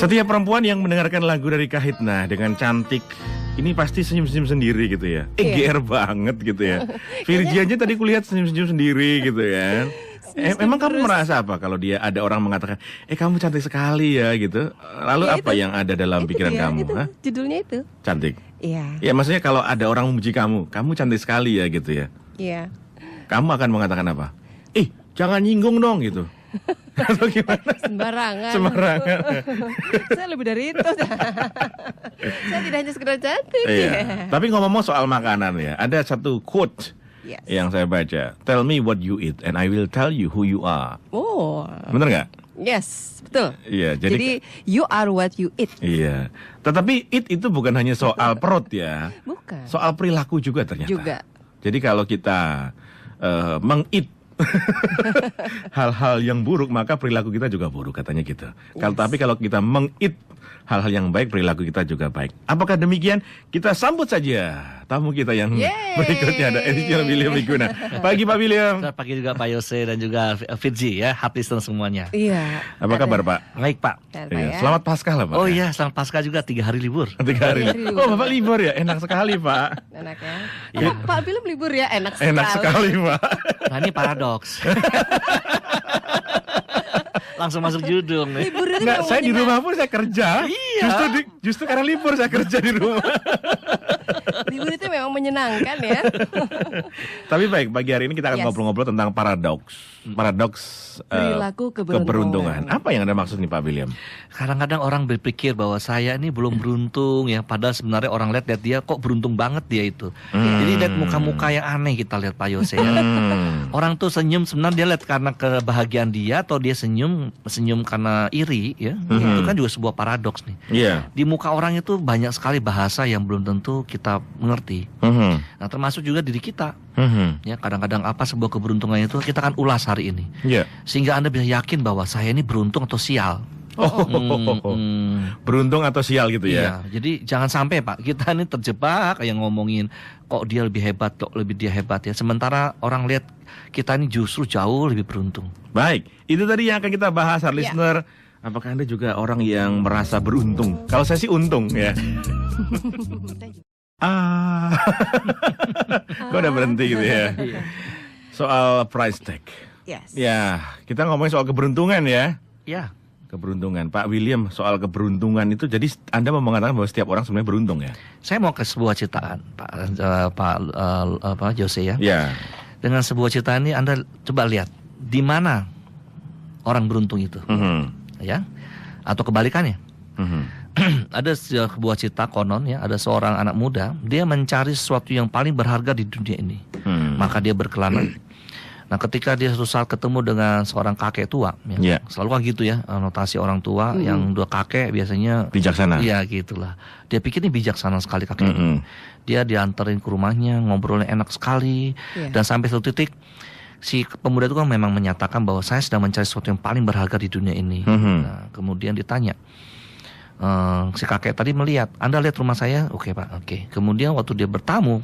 Setiap perempuan yang mendengarkan lagu dari Kahitna dengan cantik, ini pasti senyum-senyum sendiri gitu ya. GR banget gitu ya. Virgi aja tadi kulihat senyum-senyum sendiri gitu ya. Emang kamu merasa apa kalau dia ada orang mengatakan, kamu cantik sekali ya gitu. Lalu Ya, apa yang ada dalam pikiran kamu? Itu, judulnya itu. Cantik. Iya. Ya maksudnya kalau ada orang memuji kamu cantik sekali ya gitu ya. Iya. Kamu akan mengatakan apa? Jangan nyinggung dong gitu. Atau gimana? Sembarangan. Saya lebih dari itu. Saya tidak hanya sekedar cantik. Iya. Tapi ngomong soal makanan ya, ada satu quote yang saya baca. Tell me what you eat and I will tell you who you are. Oh. Bener nggak? Yes, betul. Iya. Jadi you are what you eat. Iya. Tetapi eat itu bukan hanya soal perut ya. Bukan. Soal perilaku juga ternyata. Juga. Jadi kalau kita meng-eat hal-hal yang buruk, maka perilaku kita juga buruk katanya gitu. Tapi kalau kita meng-eat hal-hal yang baik, perilaku kita juga baik. Apakah demikian? Kita sambut saja tamu kita yang berikutnya, ada Edition William Wiguna. Pagi Pak William. Selamat pagi juga Pak Yose dan juga Virgi ya, hard listener semuanya. Iya. Apa kabar Pak? Baik Pak. Iya. Selamat Paskah lah Pak. Oh iya, selamat Paskah juga, 3 hari libur. 3 hari. Oh Bapak libur ya, enak sekali Pak. Enak ya. Pak William libur ya, enak sekali. Enak sekali Pak. Nah ini paradoks. Langsung masuk judul nih. Libur itu Nggak, saya di rumah pun saya kerja. Iya. Justru karena libur saya kerja di rumah. Libur itu memang menyenangkan ya. Tapi baik, pagi hari ini kita akan ngobrol-ngobrol tentang paradoks. Perilaku keberuntungan. Apa yang Anda maksud nih Pak William? Kadang-kadang orang berpikir bahwa saya ini belum beruntung ya, padahal sebenarnya orang lihat dia kok beruntung banget dia itu. Jadi lihat muka-muka yang aneh kita lihat Pak Yose ya. Orang tuh senyum sebenarnya dia lihat karena kebahagiaan dia, atau dia senyum karena iri ya. Itu kan juga sebuah paradoks nih. Iya. Di muka orang itu banyak sekali bahasa yang belum tentu kita mengerti. Nah, termasuk juga diri kita. Ya, kadang-kadang apa sebuah keberuntungan itu kita akan ulas hari ini. Iya. Sehingga Anda bisa yakin bahwa saya ini beruntung atau sial. Beruntung atau sial gitu ya. Iya, jadi jangan sampai Pak kita ini terjebak yang ngomongin kok dia lebih hebat, dia hebat ya. Sementara orang lihat kita ini justru jauh lebih beruntung. Baik, itu tadi yang akan kita bahas, listener. Apakah Anda juga orang yang merasa beruntung? Kalau saya sih untung ya. Kok udah berhenti gitu ya. Soal price tag. Ya, kita ngomongin soal keberuntungan ya. Ya. Keberuntungan, Pak William, soal keberuntungan itu, jadi Anda mau mengatakan bahwa setiap orang sebenarnya beruntung ya? Saya mau ke sebuah citaan, Pak Jose ya. Ya. Dengan sebuah citaan ini Anda coba lihat di mana orang beruntung itu, ya, atau kebalikannya. Ada sebuah cerita konon ya, ada seorang anak muda, dia mencari sesuatu yang paling berharga di dunia ini, maka dia berkelana. Nah, ketika dia suatu saat ketemu dengan seorang kakek tua, selalu kan gitu ya, notasi orang tua yang dua kakek biasanya bijaksana. Iya gitulah. Dia pikir ini bijaksana sekali kakek ini. Dia diantarin ke rumahnya, ngobrolnya enak sekali, dan sampai satu titik si pemuda itu kan memang menyatakan bahwa saya sedang mencari sesuatu yang paling berharga di dunia ini. Nah, kemudian ditanya, si kakek tadi melihat, Anda lihat rumah saya? Oke Pak, oke. Kemudian waktu dia bertamu,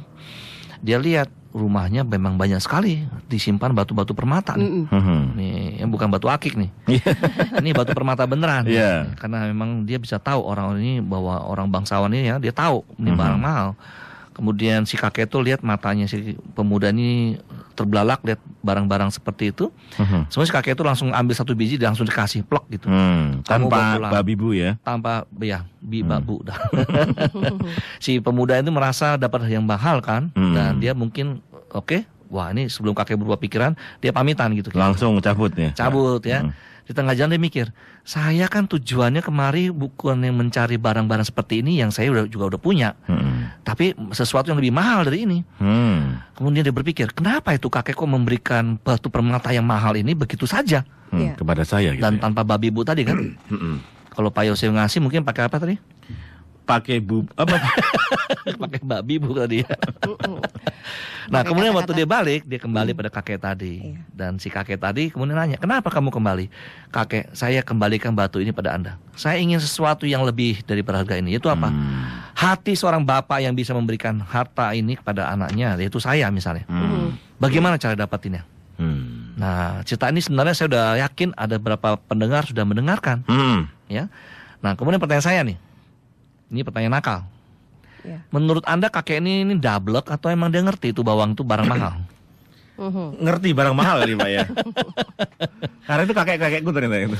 dia lihat rumahnya memang banyak sekali disimpan batu-batu permata nih. Nih, bukan batu akik nih. Ini batu permata beneran. Karena memang dia bisa tahu orang ini, bahwa orang bangsawan ini ya, dia tahu ini barang mahal. Kemudian si kakek itu lihat matanya si pemuda ini terbelalak lihat barang-barang seperti itu. Semua si kakek itu langsung ambil satu biji dan langsung dikasih plok gitu. Tanpa babi bu ya? Tanpa ya babu. Si pemuda itu merasa dapat yang mahal kan, dan dia mungkin wah ini sebelum kakek berubah pikiran dia pamitan gitu. Langsung cabut ya? Cabut ya. Di tengah jalan dia mikir, saya kan tujuannya kemari bukan yang mencari barang-barang seperti ini yang saya juga udah punya, tapi sesuatu yang lebih mahal dari ini. Kemudian dia berpikir, kenapa itu kakek kok memberikan batu permata yang mahal ini begitu saja kepada saya gitu. Dan tanpa babi bu tadi kan. Kalau Pak Yose ngasih mungkin pakai apa tadi? Pakai pakai babi bu tadi ya. Nah kemudian waktu dia balik, dia kembali pada kakek tadi. Dan si kakek tadi kemudian nanya, kenapa kamu kembali? Kakek, saya kembalikan batu ini pada Anda. Saya ingin sesuatu yang lebih dari berharga ini. Itu apa? Hati seorang bapak yang bisa memberikan harta ini kepada anaknya, yaitu saya misalnya. Bagaimana cara dapatinnya? Nah cerita ini sebenarnya saya sudah yakin ada beberapa pendengar sudah mendengarkan. Ya. Nah, kemudian pertanyaan saya nih. Ini pertanyaan nakal. Ya. Menurut Anda kakek ini dablek atau emang dia ngerti itu bawang itu barang mahal? Ngerti barang mahal kali Pak ya. Karena itu kakek-kakekku ternyata itu.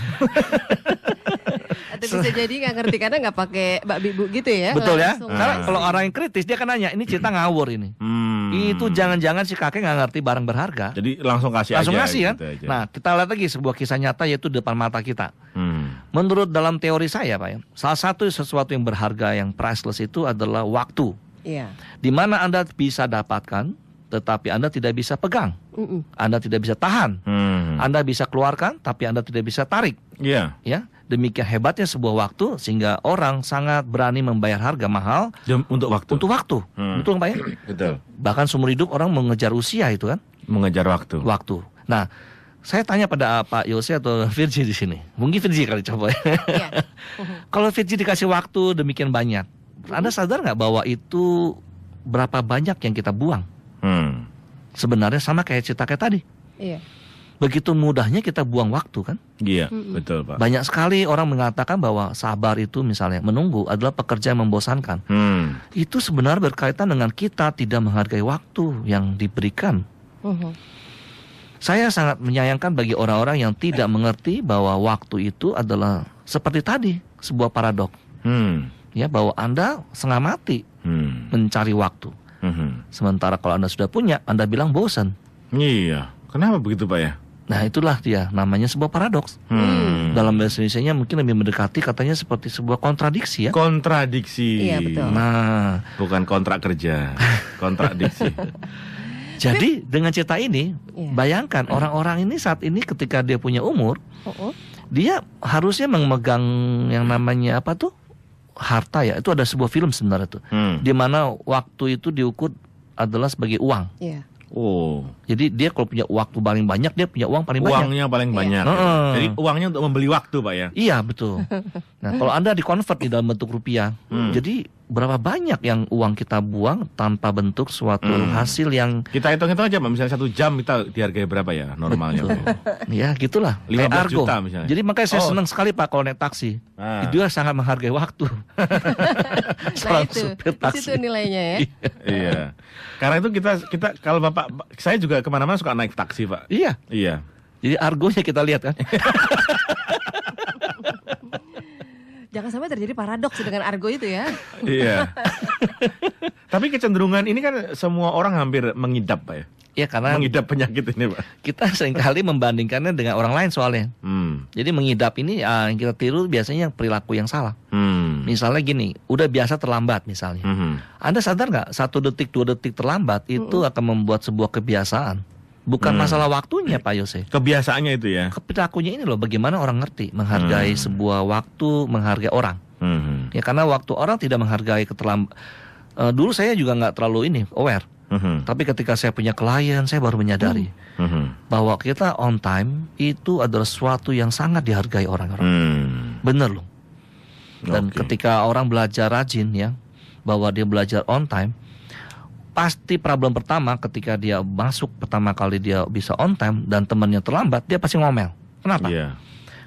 Atau bisa jadi nggak ngerti karena nggak pakai babi bu gitu ya. Betul ya? Langsung. Karena kalau orang yang kritis dia kan nanya, ini cerita ngawur ini. Itu jangan-jangan si kakek nggak ngerti barang berharga. Jadi langsung kasih Langsung aja. ngasih kan? Gitu aja. Nah, kita lihat lagi sebuah kisah nyata yaitu depan mata kita. Menurut dalam teori saya Pak ya, salah satu sesuatu yang berharga yang priceless itu adalah waktu. Iya. Di mana Anda bisa dapatkan, tetapi Anda tidak bisa pegang. Anda tidak bisa tahan. Anda bisa keluarkan, tapi Anda tidak bisa tarik. Iya. Ya, demikian hebatnya sebuah waktu sehingga orang sangat berani membayar harga mahal Untuk waktu. untuk waktu. Betul Pak ya? Betul. Bahkan seumur hidup orang mengejar usia itu kan, Mengejar waktu. waktu. Nah, saya tanya pada Pak Yose atau Virgi di sini. Mungkin Virgi kali coba ya. Iya. Kalau Virgi dikasih waktu demikian banyak, Anda sadar nggak bahwa itu berapa banyak yang kita buang? Sebenarnya sama kayak cerita kayak tadi. Iya. Begitu mudahnya kita buang waktu kan? Iya, betul Pak. Banyak sekali orang mengatakan bahwa sabar itu misalnya menunggu adalah pekerjaan yang membosankan. Itu sebenarnya berkaitan dengan kita tidak menghargai waktu yang diberikan. Saya sangat menyayangkan bagi orang-orang yang tidak mengerti bahwa waktu itu adalah seperti tadi, sebuah paradok. Ya, bahwa Anda setengah mati mencari waktu. Sementara kalau Anda sudah punya, Anda bilang bosan. Iya. Kenapa begitu Pak ya? Nah, itulah dia namanya sebuah paradoks. Dalam bahasa Indonesianya mungkin lebih mendekati katanya seperti sebuah kontradiksi ya. Kontradiksi. Iya, betul. Nah, Bukan kontrak kerja. Kontradiksi. jadi dengan cerita ini, Iya. bayangkan orang-orang ini saat ini ketika dia punya umur, dia harusnya memegang yang namanya apa tuh? Harta ya. Itu ada sebuah film sebenarnya tuh. Di mana waktu itu diukur adalah sebagai uang. Iya. Oh. Jadi dia kalau punya waktu paling banyak, dia punya uang paling banyak. Uangnya paling banyak. Jadi uangnya untuk membeli waktu Pak ya. Iya betul. Nah kalau Anda di-convert di dalam bentuk rupiah, jadi berapa banyak yang uang kita buang tanpa bentuk suatu hasil yang Kita hitung-hitung aja Pak, misalnya 1 jam kita dihargai berapa ya normalnya Pak? ya gitulah. 15 Kayak Argo. juta misalnya. Jadi makanya saya senang sekali Pak kalau naik taksi. Dia sangat menghargai waktu. Nah Seorang itu, supir di taksi. situ nilainya ya. Iya. Karena itu kita kalau Bapak, saya juga kemana-mana suka naik taksi Pak. Iya. Iya. Jadi argonya kita lihat kan. Jangan sampai terjadi paradoks dengan argo itu ya. Iya. Tapi kecenderungan ini kan semua orang hampir mengidap Pak ya. Ya karena Mengidap penyakit ini Pak. kita seringkali membandingkannya dengan orang lain soalnya. Jadi mengidap ini yang kita tiru biasanya perilaku yang salah. Misalnya gini, udah biasa terlambat misalnya. Anda sadar nggak 1 detik 2 detik terlambat itu akan membuat sebuah kebiasaan. Bukan masalah waktunya Pak Yose. Kebiasaannya itu ya. Perilakunya ini loh, bagaimana orang ngerti menghargai sebuah waktu, menghargai orang. Ya karena waktu orang tidak menghargai keterlambatan. Dulu saya juga nggak terlalu ini aware. Tapi ketika saya punya klien, saya baru menyadari bahwa kita on time itu adalah sesuatu yang sangat dihargai orang-orang. Bener loh. Dan ketika orang belajar rajin ya, bahwa dia belajar on time, pasti problem pertama ketika dia masuk pertama kali dia bisa on time dan temannya terlambat, dia pasti ngomel. Kenapa? Iya.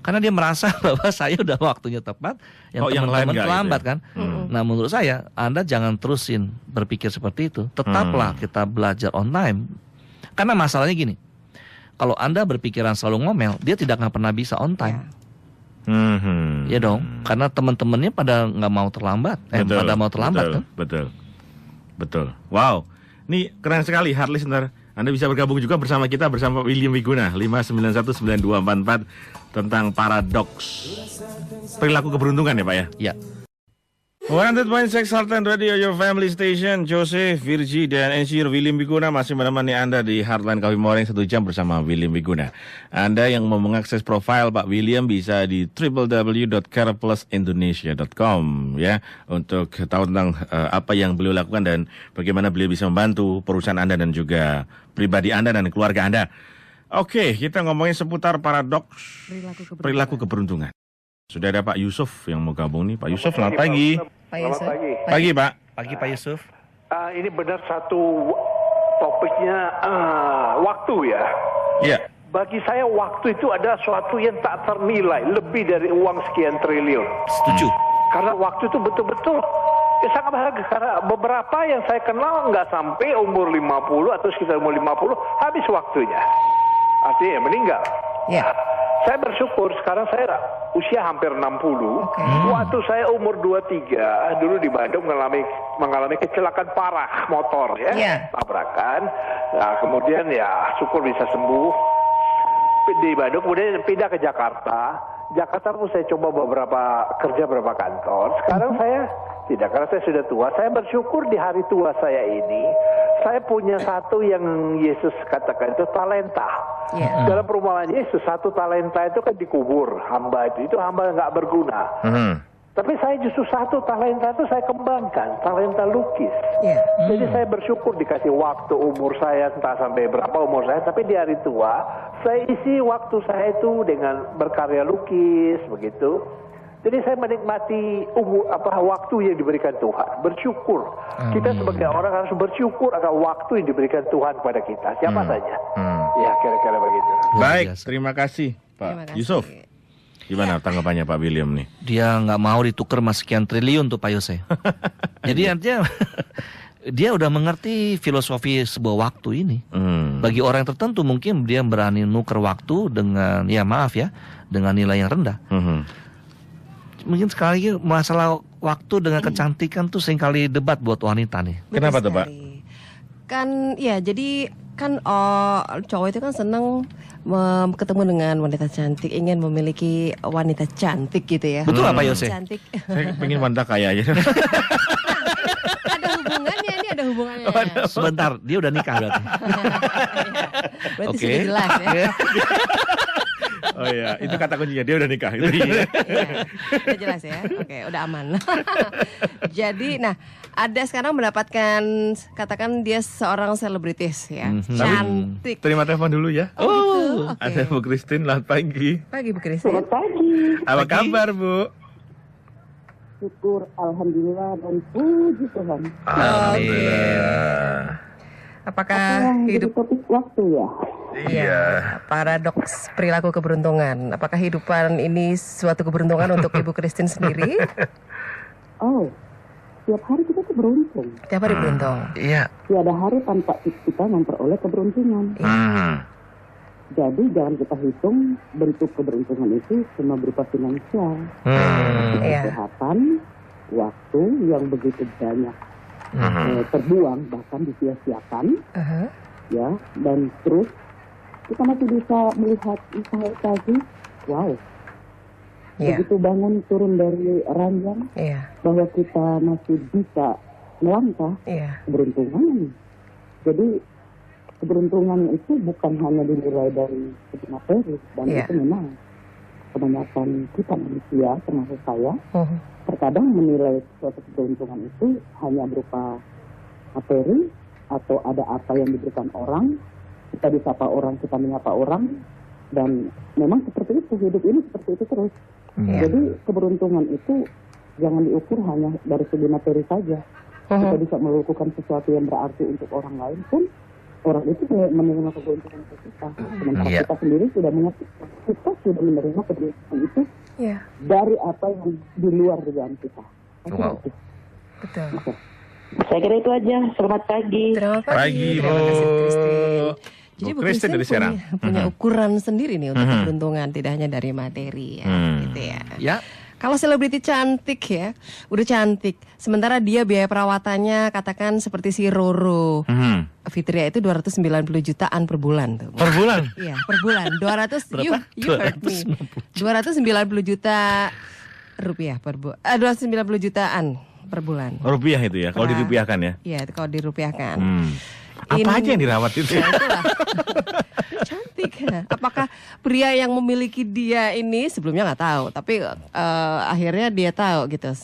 Karena dia merasa bahwa saya udah waktunya tepat, yang yang lain teman-teman nggak terlambat gitu ya? kan. Nah menurut saya Anda jangan terusin berpikir seperti itu. Tetaplah kita belajar on time. Karena masalahnya gini, kalau Anda berpikiran selalu ngomel, dia tidak akan pernah bisa on time. Ya dong, karena teman-temannya pada nggak mau terlambat, pada mau terlambat kan. Betul. Wow, ini keren sekali hard listener. Anda bisa bergabung juga bersama kita bersama William Wiguna 5919244 tentang paradoks perilaku keberuntungan ya Pak ya. Ya. 100.6 Heartland Radio, your family station. Jose, Virgi, dan Ensyir William Wiguna masih menemani Anda di Heartland Coffee Morning 1 jam bersama William Wiguna. Anda yang mau mengakses profil Pak William bisa di www.careplusindonesia.com ya, untuk tahu tentang apa yang beliau lakukan dan bagaimana beliau bisa membantu perusahaan Anda dan juga pribadi Anda dan keluarga Anda. Oke, kita ngomongin seputar paradoks perilaku keberuntungan. Sudah ada Pak Yusuf yang mau gabung nih. Pak Yusuf, selamat pagi. Pak Yusuf. Pagi, Pak. Pagi Pak Yusuf. Ini benar satu topiknya waktu ya. Iya. Bagi saya waktu itu adalah suatu yang tak ternilai, lebih dari uang sekian triliun. Setuju. Karena waktu itu betul-betul sangat berharga. Karena beberapa yang saya kenal nggak sampai umur 50 atau sekitar umur 50 habis waktunya. Artinya meninggal. Ya. Saya bersyukur sekarang saya usia hampir 60. Waktu saya umur 23 dulu di Bandung mengalami kecelakaan parah motor ya, tabrakan. Nah, kemudian ya syukur bisa sembuh. Di Bandung kemudian pindah ke Jakarta. Jakarta pun saya coba kerja beberapa kantor. Sekarang saya tidak, karena saya sudah tua. Saya bersyukur di hari tua saya ini saya punya satu yang Yesus katakan itu talenta. Dalam perumpamaan Yesus, satu talenta itu kan dikubur, hamba itu hamba nggak berguna. Tapi saya justru satu talenta itu saya kembangkan, talenta lukis. Jadi saya bersyukur dikasih waktu umur saya entah sampai berapa umur saya, tapi di hari tua saya isi waktu saya itu dengan berkarya lukis begitu. Jadi saya menikmati waktu yang diberikan Tuhan, bersyukur. Kita sebagai orang harus bersyukur akan waktu yang diberikan Tuhan kepada kita, siapa saja. Ya kira-kira begitu. Baik, terima kasih Pak Yusuf. Gimana tanggapannya Pak William nih? Dia nggak mau ditukar mas sekian triliun tuh Pak Yose. Jadi artinya dia udah mengerti filosofi sebuah waktu ini. Bagi orang tertentu mungkin dia berani nuker waktu dengan dengan nilai yang rendah. Mungkin sekali lagi masalah waktu dengan kecantikan tuh seringkali debat buat wanita nih. Kenapa tuh Pak? Kan ya jadi kan cowok itu kan seneng ketemu dengan wanita cantik, ingin memiliki wanita cantik gitu ya. Betul apa Yose? Cantik. Saya pengen wanita kaya aja. Ada hubungannya, ini ada hubungannya. Sebentar, dia udah nikah berarti. Berarti sudah jelas ya. Oh iya, itu kata kuncinya, dia udah nikah. Gitu. Udah jelas ya. Oke, udah aman. Jadi, nah, ada sekarang mendapatkan, katakan dia seorang selebritis ya, cantik. Terima telepon dulu ya. Gitu. Ada Bu Christine, selamat pagi. Pagi Bu Christine. Selamat pagi. Apa kabar Bu? Syukur, alhamdulillah dan puji Tuhan. Alhamdulillah. Apakah hidup topik waktu ya? Iya, paradoks perilaku keberuntungan. Apakah hidupan ini suatu keberuntungan untuk Ibu Christine sendiri? Oh, tiap hari kita tuh beruntung. Tiap hari beruntung. Iya. Tiada hari tanpa kita memperoleh keberuntungan. Jadi jangan kita hitung bentuk keberuntungan itu cuma berupa finansial. Kesehatan, waktu yang begitu banyak terbuang bahkan disia-siakan, ya, dan terus kita masih bisa melihat usaha lagi, wow, begitu bangun turun dari ranjang, bahwa kita masih bisa melangkah, keberuntungan. Jadi keberuntungan itu bukan hanya dinilai dari segi materi, dan itu memang kebanyakan kita manusia, termasuk saya, terkadang menilai suatu keberuntungan itu hanya berupa materi atau ada apa yang diberikan orang, kita disapa orang, kita menyapa orang, dan memang seperti itu, hidup ini seperti itu terus. Jadi keberuntungan itu jangan diukur hanya dari segi materi saja. Kita bisa melakukan sesuatu yang berarti untuk orang lain pun, orang itu menerima keberuntungan untuk kita. Sementara kita sendiri sudah mengerti, kita sudah menerima keberuntungan itu dari apa yang di luar dugaan kita. Betul. Saya kira itu aja. Selamat pagi. Selamat pagi. Bu. Jadi Bu Christine dari Serang punya ukuran sendiri nih untuk keberuntungan, tidak hanya dari materi ya, gitu ya. Ya. Kalau selebriti cantik ya, udah cantik. Sementara dia biaya perawatannya katakan seperti si Roro Fitria itu 290 jutaan per bulan tuh. Per bulan? Iya, per bulan. 200 you heard me. 290 juta rupiah per bulan. 290 jutaan per bulan. Rupiah itu ya, kalau dirupiahkan ya? Iya, kalau dirupiahkan. Apa aja yang dirawat itu? Ya, itulah. Cantik. Apakah pria yang memiliki dia ini sebelumnya nggak tahu, tapi akhirnya dia tahu gitu.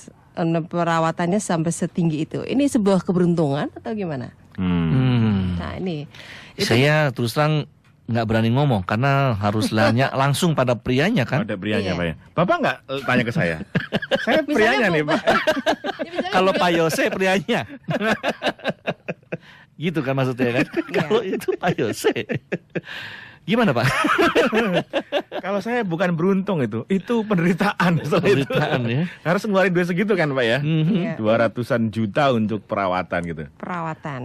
Perawatannya sampai setinggi itu. Ini sebuah keberuntungan atau gimana? Nah ini. Saya terus terang nggak berani ngomong karena harus langsung pada prianya kan. Pada prianya Pak ya. Bapak nggak tanya ke saya? Saya prianya nih Pak. Kalau Pak Yose prianya. Gitu kan maksudnya kan. Kalau itu Pak Yose. Gimana Pak? Kalau saya bukan beruntung itu penderitaan. Penderitaan ya. Harus ngeluarin duit segitu kan Pak ya? Iya. 200-an juta untuk perawatan gitu. Perawatan.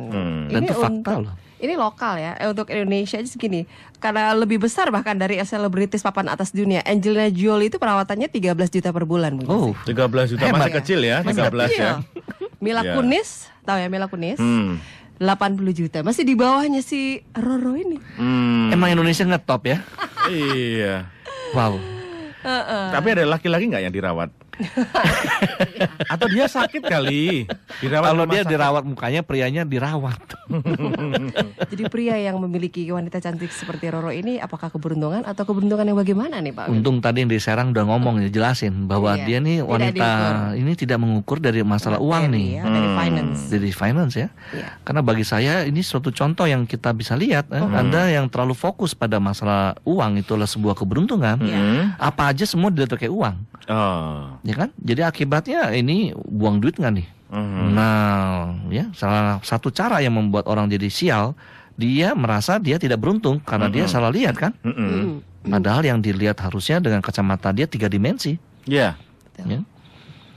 Dan itu fakta loh. Ini lokal ya, untuk Indonesia aja segini. Karena lebih besar bahkan dari selebritis papan atas dunia. Angelina Jolie itu perawatannya 13 juta per bulan. Bung Oh, 13 juta masih kecil ya, Masih 13 kecil. ya. Mila Ya. Kunis, tahu ya Mila Kunis? 80 juta. Masih di bawahnya si Roro ini. emang Indonesia ngetop ya? Iya. Wow. Tapi ada laki-laki nggak yang dirawat? Atau dia sakit kali? Dirawat Kalau rumah dia sakit. dirawat mukanya, prianya dirawat. Jadi pria yang memiliki wanita cantik seperti Roro ini apakah keberuntungan atau keberuntungan yang bagaimana nih Pak? Untung tadi yang di Serang udah ngomong ya, jelasin bahwa Iya. dia nih Tidak wanita diukur. ini tidak mengukur dari masalah Materi, uang nih. ya, dari finance. Dari finance ya. Iya. Karena bagi saya ini suatu contoh yang kita bisa lihat. Anda yang terlalu fokus pada masalah uang itulah sebuah keberuntungan. Apa aja semua dilihat pakai uang, Oh. ya kan? Jadi akibatnya ini buang duit nggak nih? Nah, ya salah satu cara yang membuat orang jadi sial, dia merasa dia tidak beruntung karena dia salah lihat kan? Padahal yang dilihat harusnya dengan kacamata dia 3 dimensi. Iya. Ya.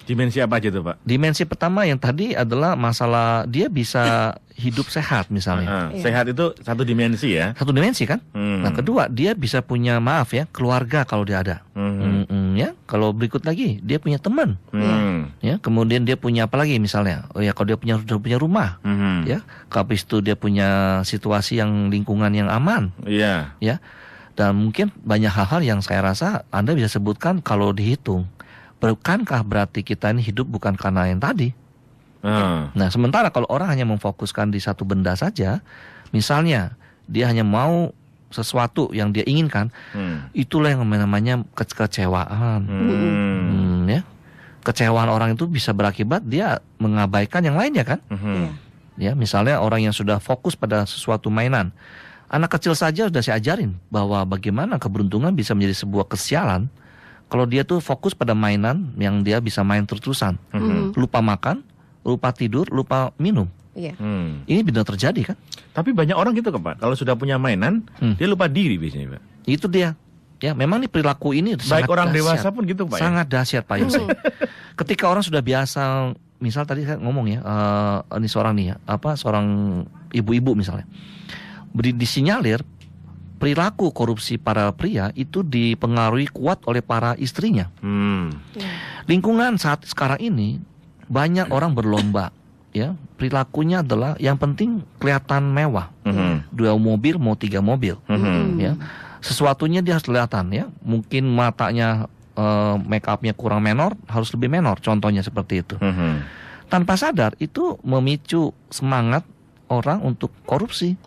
Dimensi apa aja tuh Pak? Dimensi pertama yang tadi adalah masalah dia bisa hidup sehat misalnya. Sehat itu satu dimensi ya. Satu dimensi kan? Nah kedua dia bisa punya maaf ya keluarga kalau dia ada. Ya kalau berikut lagi dia punya teman. Ya kemudian dia punya apa lagi misalnya? Oh ya kalau dia sudah punya rumah. Ya habis itu dia punya situasi yang lingkungan yang aman. Iya. Ya dan mungkin banyak hal-hal yang saya rasa Anda bisa sebutkan kalau dihitung. Bukankah berarti kita ini hidup bukan karena yang tadi? Nah, sementara kalau orang hanya memfokuskan di satu benda saja, misalnya dia hanya mau sesuatu yang dia inginkan, itulah yang namanya kekecewaan. Ya, kecewaan orang itu bisa berakibat dia mengabaikan yang lainnya kan? Ya, misalnya orang yang sudah fokus pada sesuatu mainan, anak kecil saja sudah saya ajarin bahwa bagaimana keberuntungan bisa menjadi sebuah kesialan. Kalau dia tuh fokus pada mainan yang dia bisa main terus-terusan, lupa makan, lupa tidur, lupa minum. Iya. Ini benar terjadi kan? Tapi banyak orang gitu kan Pak. Kalau sudah punya mainan, dia lupa diri biasanya Pak. Itu dia. Ya, memang nih perilaku ini Baik sangat orang dahsyat. dewasa pun gitu Pak. Sangat dahsyat Pak Yose. Ketika orang sudah biasa, misal tadi saya ngomong ya, ini seorang nih ya, seorang ibu-ibu misalnya, disinyalir perilaku korupsi para pria itu dipengaruhi kuat oleh para istrinya. Lingkungan saat sekarang ini banyak orang berlomba, ya perilakunya adalah yang penting kelihatan mewah, 2 mobil mau 3 mobil, ya sesuatunya dia harus kelihatan ya. Mungkin matanya make upnya kurang menor, harus lebih menor, contohnya seperti itu. Tanpa sadar itu memicu semangat orang untuk korupsi.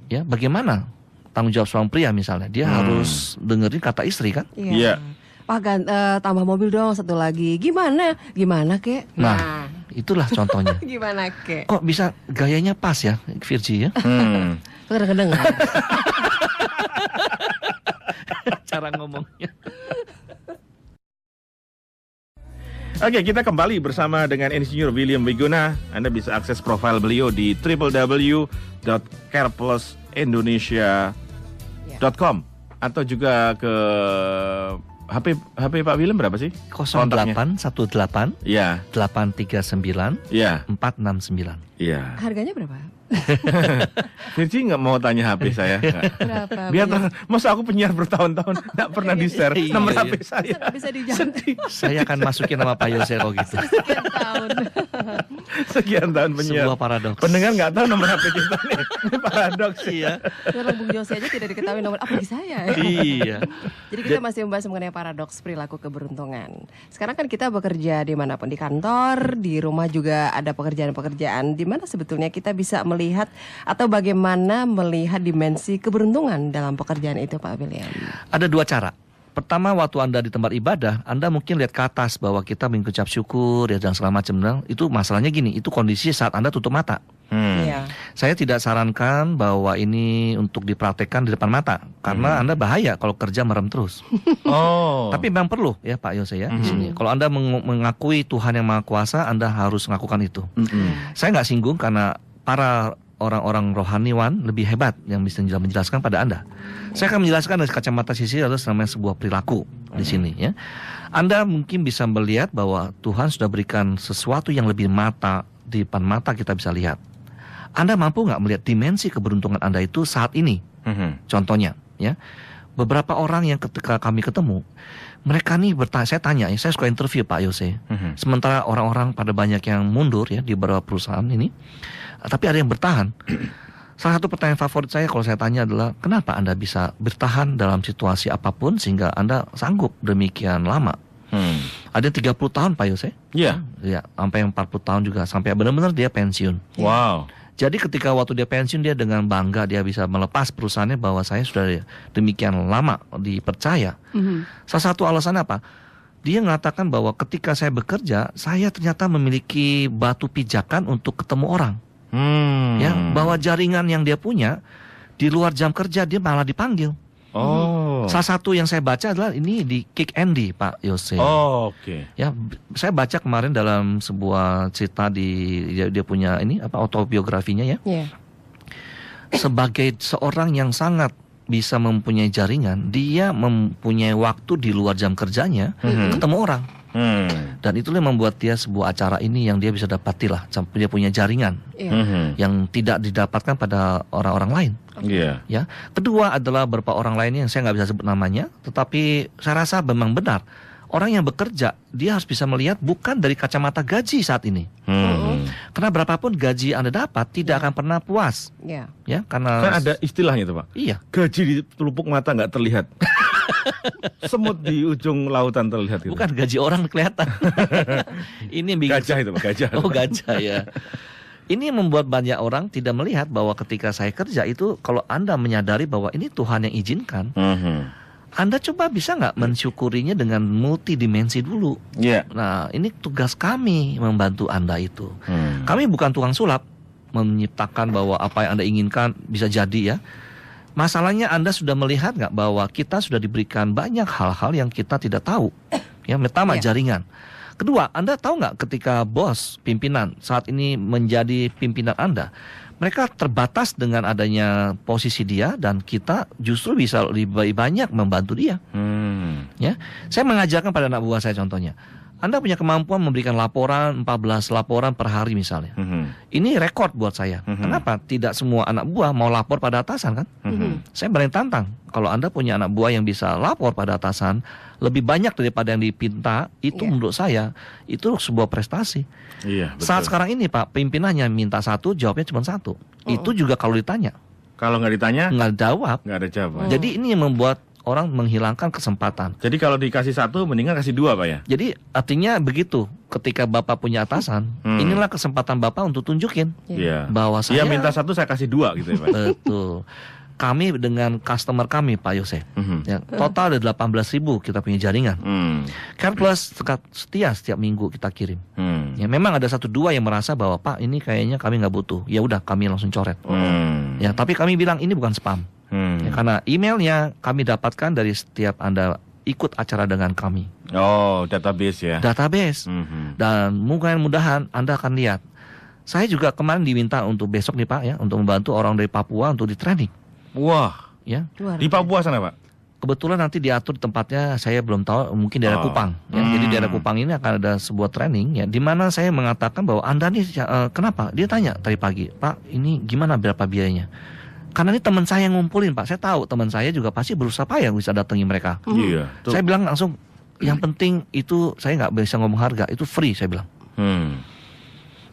Ya, bagaimana tanggung jawab seorang pria misalnya, dia harus dengerin kata istri kan? Iya. Pak tambah mobil dong satu lagi. Gimana kek? Nah, itulah contohnya. Gimana kek? Kok bisa gayanya pas ya, Virgi ya? Kadang-kadang. Cara ngomongnya. Oke, kita kembali bersama dengan Insinyur William Wiguna. Anda bisa akses profil beliau di www.careplusindonesia.com atau juga ke HP Pak William berapa sih? 0818 Iya. 839 Iya. 469. Iya. Harganya berapa? Virgi nggak mau tanya HP saya. Berapa? Biar masa aku penyiar bertahun-tahun nggak pernah di-share Iya, nomor iya. HP saya. Nggak bisa dijawab. Saya akan masukin nama Pak Yose kalau gitu. Sekian tahun. Sekian tahun penyiar. Sebuah paradoks. Pendengar nggak tahu nomor HP kita nih. Ini paradoks Iya. Kalau Bung Jose aja tidak diketahui nomor apalagi saya. Iya. Jadi kita masih membahas mengenai paradoks perilaku keberuntungan. Sekarang kan kita bekerja dimanapun, di kantor, di rumah juga ada pekerjaan-pekerjaan. Di mana sebetulnya kita bisa melihat atau bagaimana melihat dimensi keberuntungan dalam pekerjaan itu, Pak William? Ada 2 cara. Pertama, waktu Anda di tempat ibadah, Anda mungkin lihat ke atas bahwa kita mengucap syukur ya dan segala macam. Itu masalahnya gini, itu kondisi saat Anda tutup mata. Iya. Saya tidak sarankan bahwa ini untuk dipraktekkan di depan mata karena Anda bahaya kalau kerja merem terus. Oh. Tapi memang perlu ya Pak Yose ya di sini. Kalau Anda mengakui Tuhan yang Maha Kuasa, Anda harus melakukan itu. Saya nggak singgung karena para orang-orang rohaniwan lebih hebat yang bisa menjelaskan pada Anda. Saya akan menjelaskan dari kacamata sisi adalah namanya sebuah perilaku di sini ya. Anda mungkin bisa melihat bahwa Tuhan sudah berikan sesuatu yang lebih di depan mata kita bisa lihat. Anda mampu nggak melihat dimensi keberuntungan Anda itu saat ini? Contohnya ya. Beberapa orang yang ketika kami ketemu, mereka nih saya tanya, saya suka interview Pak Yose. Sementara orang-orang pada banyak yang mundur ya di beberapa perusahaan ini, tapi ada yang bertahan. Salah satu pertanyaan favorit saya kalau saya tanya adalah, kenapa Anda bisa bertahan dalam situasi apapun sehingga Anda sanggup demikian lama? Ada 30 tahun Pak Yose. Iya. Ya, sampai 40 tahun juga, sampai benar-benar dia pensiun. Wow. Jadi ketika waktu dia pensiun, dia dengan bangga dia bisa melepas perusahaannya bahwa saya sudah demikian lama dipercaya. Salah satu alasan apa? Dia mengatakan bahwa ketika saya bekerja, saya ternyata memiliki batu pijakan untuk ketemu orang. Ya, bahwa jaringan yang dia punya di luar jam kerja dia malah dipanggil. Salah satu yang saya baca adalah ini di Kick Andy Pak Yose. Oke. Ya, saya baca kemarin dalam sebuah cerita dia punya ini autobiografinya ya. Sebagai seorang yang sangat bisa mempunyai jaringan, dia mempunyai waktu di luar jam kerjanya ketemu orang. Dan itulah yang membuat dia sebuah acara ini yang dia bisa dapatilah. Dia punya jaringan yang tidak didapatkan pada orang-orang lain. Ya. Kedua adalah beberapa orang lainnya yang saya nggak bisa sebut namanya, tetapi saya rasa memang benar. Orang yang bekerja, dia harus bisa melihat bukan dari kacamata gaji saat ini. Karena berapapun gaji Anda dapat, tidak akan pernah puas. Ya, karena kan ada istilahnya itu Pak. Iya. Gaji di pelupuk mata nggak terlihat. Semut di ujung lautan terlihat itu. Bukan gaji orang kelihatan. Ini yang bikin gajah itu Pak, gajah. Oh, gajah ya. Ini yang membuat banyak orang tidak melihat bahwa ketika saya kerja itu, kalau Anda menyadari bahwa ini Tuhan yang izinkan, Anda coba bisa nggak mensyukurinya dengan multidimensi dulu. Nah, ini tugas kami membantu Anda itu. Kami bukan tukang sulap, menciptakan bahwa apa yang Anda inginkan bisa jadi ya. Masalahnya Anda sudah melihat nggak bahwa kita sudah diberikan banyak hal-hal yang kita tidak tahu. Ya, pertama jaringan. Kedua, Anda tahu nggak ketika bos, pimpinan saat ini menjadi pimpinan Anda, mereka terbatas dengan adanya posisi dia dan kita justru bisa lebih banyak membantu dia. Ya, saya mengajarkan pada anak buah saya contohnya. Anda punya kemampuan memberikan laporan 14 laporan per hari misalnya. Ini rekor buat saya. Kenapa? Tidak semua anak buah mau lapor pada atasan kan? Saya berani tantang. Kalau Anda punya anak buah yang bisa lapor pada atasan lebih banyak daripada yang dipinta, itu menurut saya itu sebuah prestasi. Iya, betul. Saat sekarang ini Pak, pimpinannya minta satu, jawabnya cuma satu. Itu juga kalau ditanya. Kalau nggak ditanya, nggak jawab. Nggak ada jawaban. Jadi ini yang membuat orang menghilangkan kesempatan. Jadi kalau dikasih satu, mendingan kasih dua Pak ya? Jadi artinya begitu, ketika Bapak punya atasan, inilah kesempatan Bapak untuk tunjukin bahwa saya minta satu, saya kasih dua gitu ya Pak? Betul. Kami dengan customer kami Pak Yose, ya, total ada 18.000 kita punya jaringan. Care Plus setia setiap minggu kita kirim. Ya, memang ada 1-2 yang merasa bahwa Pak ini kayaknya kami nggak butuh. Ya udah kami langsung coret. Ya, tapi kami bilang ini bukan spam. Ya, karena emailnya kami dapatkan dari setiap Anda ikut acara dengan kami. Oh, database ya? Database. Dan mudah-mudahan Anda akan lihat. Saya juga kemarin diminta untuk besok nih Pak ya, untuk membantu orang dari Papua untuk di training. Wah, ya. Di Papua sana Pak? Kebetulan nanti diatur tempatnya saya belum tahu, mungkin daerah Kupang. Ya. Jadi daerah Kupang ini akan ada sebuah training ya, di mana saya mengatakan bahwa Anda nih kenapa? Dia tanya tadi pagi, Pak ini gimana berapa biayanya? Karena ini teman saya yang ngumpulin Pak, saya tahu teman saya juga pasti berusaha payah bisa datangi mereka. Iya. Saya bilang langsung, yang penting itu saya nggak bisa ngomong harga, itu free saya bilang.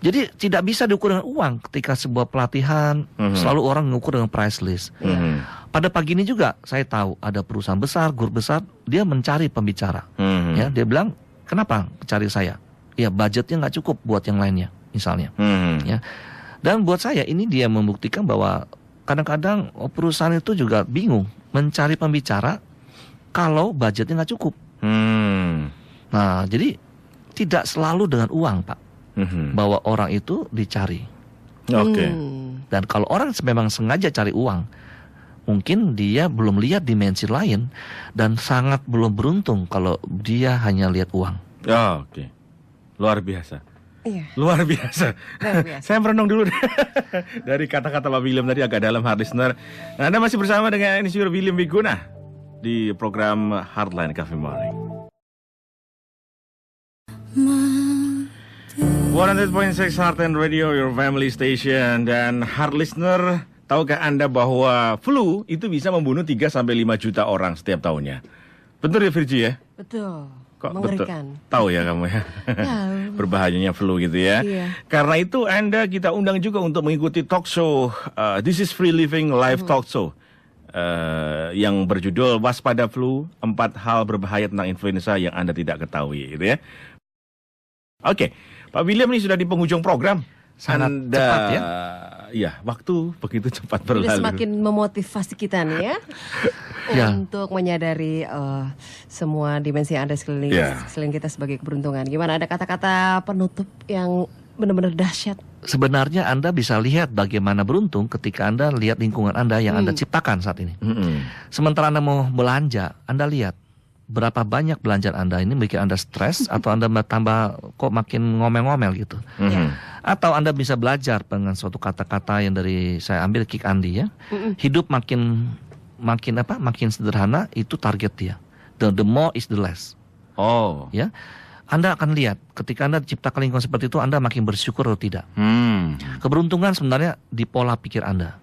Jadi tidak bisa diukur dengan uang ketika sebuah pelatihan, selalu orang mengukur dengan price list. Pada pagi ini juga saya tahu ada perusahaan besar, guru besar, dia mencari pembicara. Ya, dia bilang, kenapa cari saya? Ya budgetnya nggak cukup buat yang lainnya, misalnya. Ya. Dan buat saya ini dia membuktikan bahwa kadang-kadang perusahaan itu juga bingung mencari pembicara kalau budgetnya nggak cukup. Nah, jadi tidak selalu dengan uang, Pak. Bahwa orang itu dicari. Oke. Dan kalau orang memang sengaja cari uang, mungkin dia belum lihat dimensi lain dan sangat belum beruntung kalau dia hanya lihat uang. Oke. Luar biasa. Iya. Luar biasa. Luar biasa. Saya merenung dulu dari kata-kata Pak William tadi agak dalam, hard listener. Nah, Anda masih bersama dengan Insinyur William Wiguna di program Hardline Coffee Morning. 100.6 Heartline Radio, your family station. Dan hard listener, tahukah Anda bahwa flu itu bisa membunuh 3-5 juta orang setiap tahunnya? Betul ya Virgi ya? Betul. Kok Mengerikan. betul? Tahu ya kamu ya? Tahu. Berbahayanya flu gitu ya. Iya. Karena itu Anda kita undang juga untuk mengikuti talk show This is Free Living Live Talk Show yang berjudul Waspada Flu, 4 hal berbahaya tentang influenza yang Anda tidak ketahui gitu ya. Oke, Pak William ini sudah di penghujung program. Sangat cepat ya. Iya, waktu begitu cepat Jadi berlalu. semakin memotivasi kita nih ya. Ya. Untuk menyadari semua dimensi yang ada sekeliling kita sebagai keberuntungan. Gimana, ada kata-kata penutup yang benar-benar dahsyat? Sebenarnya Anda bisa lihat bagaimana beruntung ketika Anda lihat lingkungan Anda yang Anda ciptakan saat ini. Sementara Anda mau belanja, Anda lihat berapa banyak belanjaan Anda ini bikin Anda stres atau Anda tambah kok makin ngomel-ngomel gitu. Atau Anda bisa belajar dengan suatu kata-kata yang dari saya ambil Kick Andi ya. Hidup makin sederhana, itu target dia. The more is the less. Oh. Ya. Anda akan lihat ketika Anda diciptakan lingkungan seperti itu, Anda makin bersyukur atau tidak. Keberuntungan sebenarnya di pola pikir Anda.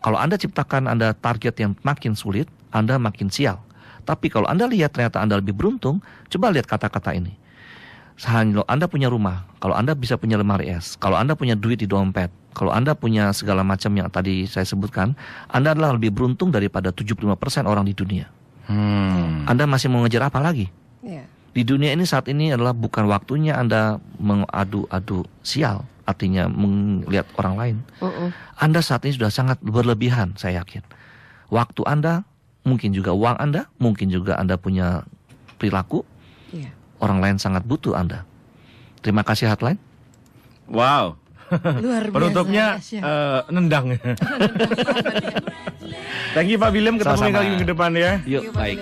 Kalau Anda ciptakan Anda target yang makin sulit, Anda makin sial. Tapi kalau Anda lihat ternyata Anda lebih beruntung, coba lihat kata-kata ini. Kalau Anda punya rumah, kalau Anda bisa punya lemari es, kalau Anda punya duit di dompet, kalau Anda punya segala macam yang tadi saya sebutkan, Anda adalah lebih beruntung daripada 75% orang di dunia. Anda masih mau ngejar apa lagi? Di dunia ini saat ini adalah bukan waktunya Anda mengadu-adu sial, artinya melihat orang lain. Anda saat ini sudah sangat berlebihan, saya yakin. Waktu Anda, mungkin juga uang Anda, mungkin juga Anda punya perilaku. Orang lain sangat butuh Anda. Terima kasih Hotline. Wow. Luar biasa. Penutupnya nendang. Thank you Pak William, ketemu Sama-sama. lagi minggu depan ya. Yuk, baik.